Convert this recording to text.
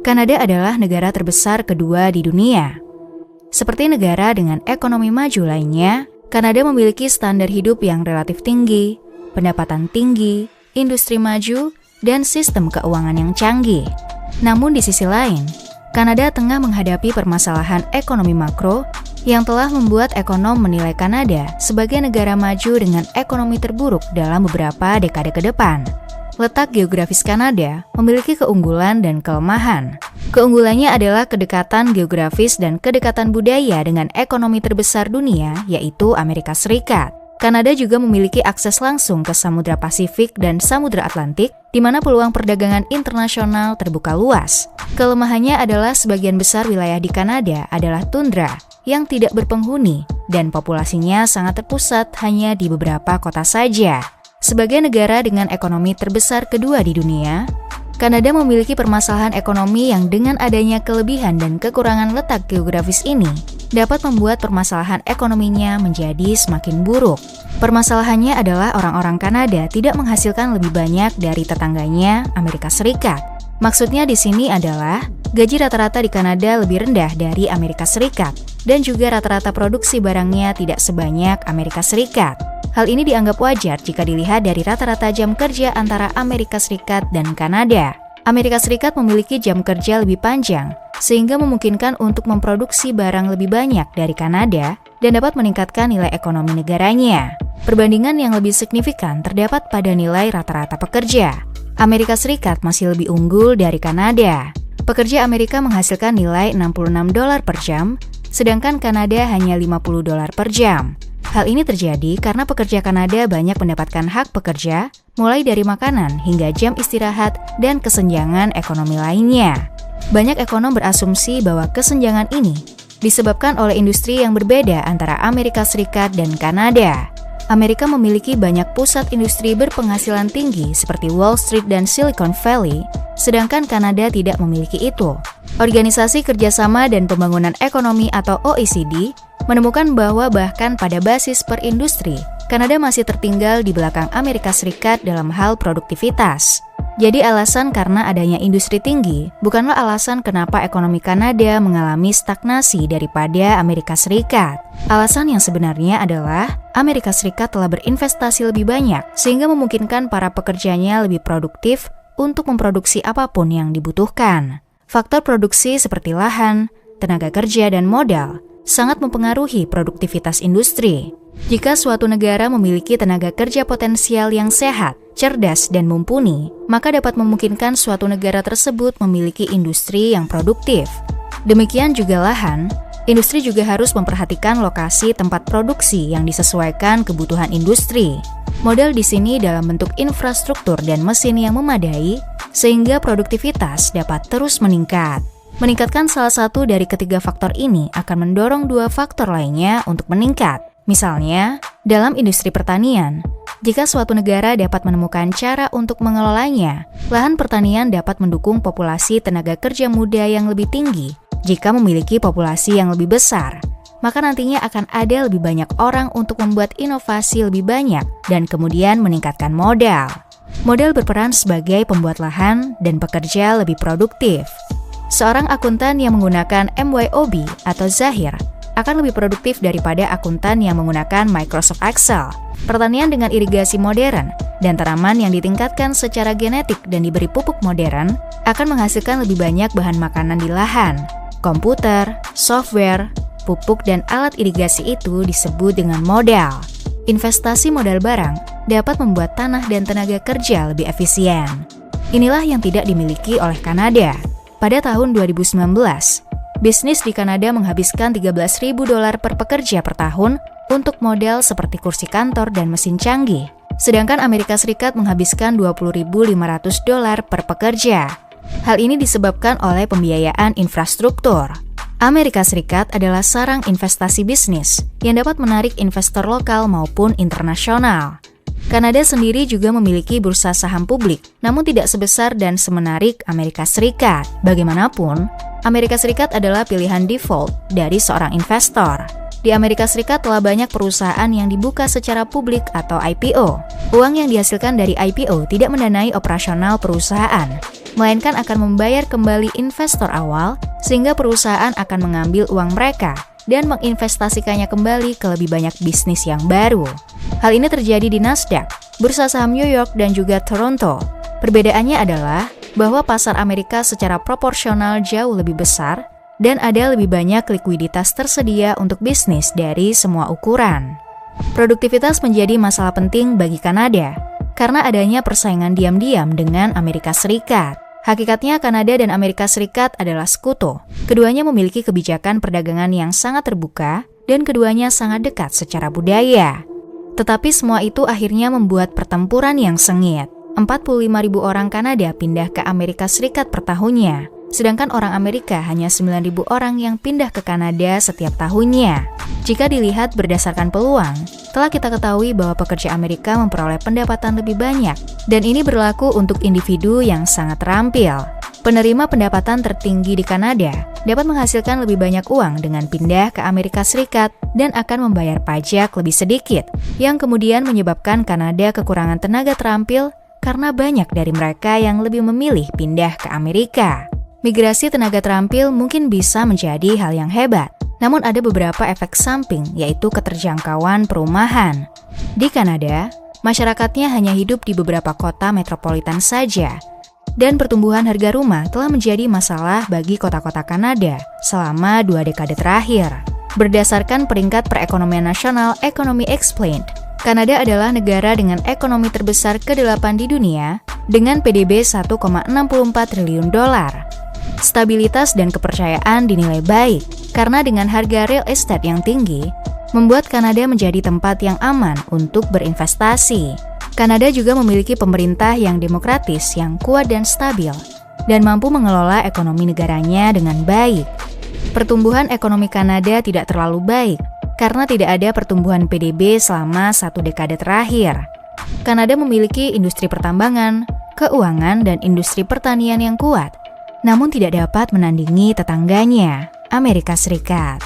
Kanada adalah negara terbesar kedua di dunia. Seperti negara dengan ekonomi maju lainnya, Kanada memiliki standar hidup yang relatif tinggi, pendapatan tinggi, industri maju, dan sistem keuangan yang canggih. Namun di sisi lain, Kanada tengah menghadapi permasalahan ekonomi makro yang telah membuat ekonom menilai Kanada sebagai negara maju dengan ekonomi terburuk dalam beberapa dekade ke depan. Letak geografis Kanada memiliki keunggulan dan kelemahan. Keunggulannya adalah kedekatan geografis dan kedekatan budaya dengan ekonomi terbesar dunia, yaitu Amerika Serikat. Kanada juga memiliki akses langsung ke Samudra Pasifik dan Samudra Atlantik, di mana peluang perdagangan internasional terbuka luas. Kelemahannya adalah sebagian besar wilayah di Kanada adalah tundra yang tidak berpenghuni dan populasinya sangat terpusat hanya di beberapa kota saja. Sebagai negara dengan ekonomi terbesar kedua di dunia, Kanada memiliki permasalahan ekonomi yang dengan adanya kelebihan dan kekurangan letak geografis ini dapat membuat permasalahan ekonominya menjadi semakin buruk. Permasalahannya adalah orang-orang Kanada tidak menghasilkan lebih banyak dari tetangganya, Amerika Serikat. Maksudnya di sini adalah gaji rata-rata di Kanada lebih rendah dari Amerika Serikat dan juga rata-rata produksi barangnya tidak sebanyak Amerika Serikat. Hal ini dianggap wajar jika dilihat dari rata-rata jam kerja antara Amerika Serikat dan Kanada. Amerika Serikat memiliki jam kerja lebih panjang, sehingga memungkinkan untuk memproduksi barang lebih banyak dari Kanada dan dapat meningkatkan nilai ekonomi negaranya. Perbandingan yang lebih signifikan terdapat pada nilai rata-rata pekerja. Amerika Serikat masih lebih unggul dari Kanada. Pekerja Amerika menghasilkan nilai $66 per jam, sedangkan Kanada hanya $50 per jam. Hal ini terjadi karena pekerja Kanada banyak mendapatkan hak pekerja, mulai dari makanan hingga jam istirahat dan kesenjangan ekonomi lainnya. Banyak ekonom berasumsi bahwa kesenjangan ini disebabkan oleh industri yang berbeda antara Amerika Serikat dan Kanada. Amerika memiliki banyak pusat industri berpenghasilan tinggi seperti Wall Street dan Silicon Valley, sedangkan Kanada tidak memiliki itu. Organisasi Kerjasama dan Pembangunan Ekonomi atau OECD menemukan bahwa bahkan pada basis per industri, Kanada masih tertinggal di belakang Amerika Serikat dalam hal produktivitas. Jadi alasan karena adanya industri tinggi bukanlah alasan kenapa ekonomi Kanada mengalami stagnasi daripada Amerika Serikat. Alasan yang sebenarnya adalah Amerika Serikat telah berinvestasi lebih banyak sehingga memungkinkan para pekerjanya lebih produktif untuk memproduksi apapun yang dibutuhkan. Faktor produksi seperti lahan, tenaga kerja, dan modal sangat mempengaruhi produktivitas industri. Jika suatu negara memiliki tenaga kerja potensial yang sehat, cerdas, dan mumpuni, maka dapat memungkinkan suatu negara tersebut memiliki industri yang produktif. Demikian juga lahan, industri juga harus memperhatikan lokasi tempat produksi yang disesuaikan kebutuhan industri. Modal di sini dalam bentuk infrastruktur dan mesin yang memadai, sehingga produktivitas dapat terus meningkat. Meningkatkan salah satu dari ketiga faktor ini akan mendorong dua faktor lainnya untuk meningkat. Misalnya, dalam industri pertanian, jika suatu negara dapat menemukan cara untuk mengelolanya, lahan pertanian dapat mendukung populasi tenaga kerja muda yang lebih tinggi. Jika memiliki populasi yang lebih besar, maka nantinya akan ada lebih banyak orang untuk membuat inovasi lebih banyak dan kemudian meningkatkan modal. Modal berperan sebagai pembuat lahan dan pekerja lebih produktif. Seorang akuntan yang menggunakan MYOB atau Zahir akan lebih produktif daripada akuntan yang menggunakan Microsoft Excel. Pertanian dengan irigasi modern dan tanaman yang ditingkatkan secara genetik dan diberi pupuk modern akan menghasilkan lebih banyak bahan makanan di lahan. Komputer, software, pupuk, dan alat irigasi itu disebut dengan modal. Investasi modal barang dapat membuat tanah dan tenaga kerja lebih efisien. Inilah yang tidak dimiliki oleh Kanada. Pada tahun 2019, bisnis di Kanada menghabiskan $13.000 per pekerja per tahun untuk modal seperti kursi kantor dan mesin canggih, sedangkan Amerika Serikat menghabiskan $20.500 per pekerja. Hal ini disebabkan oleh pembiayaan infrastruktur. Amerika Serikat adalah sarang investasi bisnis yang dapat menarik investor lokal maupun internasional. Kanada sendiri juga memiliki bursa saham publik, namun tidak sebesar dan semenarik Amerika Serikat. Bagaimanapun, Amerika Serikat adalah pilihan default dari seorang investor. Di Amerika Serikat telah banyak perusahaan yang dibuka secara publik atau IPO. Uang yang dihasilkan dari IPO tidak mendanai operasional perusahaan. melainkan akan membayar kembali investor awal sehingga perusahaan akan mengambil uang mereka dan menginvestasikannya kembali ke lebih banyak bisnis yang baru. Hal ini terjadi di Nasdaq, bursa saham New York dan juga Toronto. Perbedaannya adalah bahwa pasar Amerika secara proporsional jauh lebih besar dan ada lebih banyak likuiditas tersedia untuk bisnis dari semua ukuran. Produktivitas menjadi masalah penting bagi Kanada karena adanya persaingan diam-diam dengan Amerika Serikat. Hakikatnya Kanada dan Amerika Serikat adalah sekutu. Keduanya memiliki kebijakan perdagangan yang sangat terbuka dan keduanya sangat dekat secara budaya. Tetapi semua itu akhirnya membuat pertempuran yang sengit. 45.000 orang Kanada pindah ke Amerika Serikat per tahunnya, sedangkan orang Amerika hanya 9.000 orang yang pindah ke Kanada setiap tahunnya. Jika dilihat berdasarkan peluang, telah kita ketahui bahwa pekerja Amerika memperoleh pendapatan lebih banyak, dan ini berlaku untuk individu yang sangat terampil. Penerima pendapatan tertinggi di Kanada dapat menghasilkan lebih banyak uang dengan pindah ke Amerika Serikat dan akan membayar pajak lebih sedikit, yang kemudian menyebabkan Kanada kekurangan tenaga terampil karena banyak dari mereka yang lebih memilih pindah ke Amerika. Migrasi tenaga terampil mungkin bisa menjadi hal yang hebat, namun ada beberapa efek samping, yaitu keterjangkauan perumahan. Di Kanada, masyarakatnya hanya hidup di beberapa kota metropolitan saja, dan pertumbuhan harga rumah telah menjadi masalah bagi kota-kota Kanada selama 2 dekade terakhir. Berdasarkan peringkat perekonomian nasional Economy Explained, Kanada adalah negara dengan ekonomi terbesar ke-8 di dunia dengan PDB 1,64 triliun dolar. Stabilitas dan kepercayaan dinilai baik karena dengan harga real estate yang tinggi, membuat Kanada menjadi tempat yang aman untuk berinvestasi. Kanada juga memiliki pemerintah yang demokratis, yang kuat dan stabil, dan mampu mengelola ekonomi negaranya dengan baik. Pertumbuhan ekonomi Kanada tidak terlalu baik, karena tidak ada pertumbuhan PDB selama 1 dekade terakhir. Kanada memiliki industri pertambangan, keuangan, dan industri pertanian yang kuat, namun tidak dapat menandingi tetangganya, Amerika Serikat.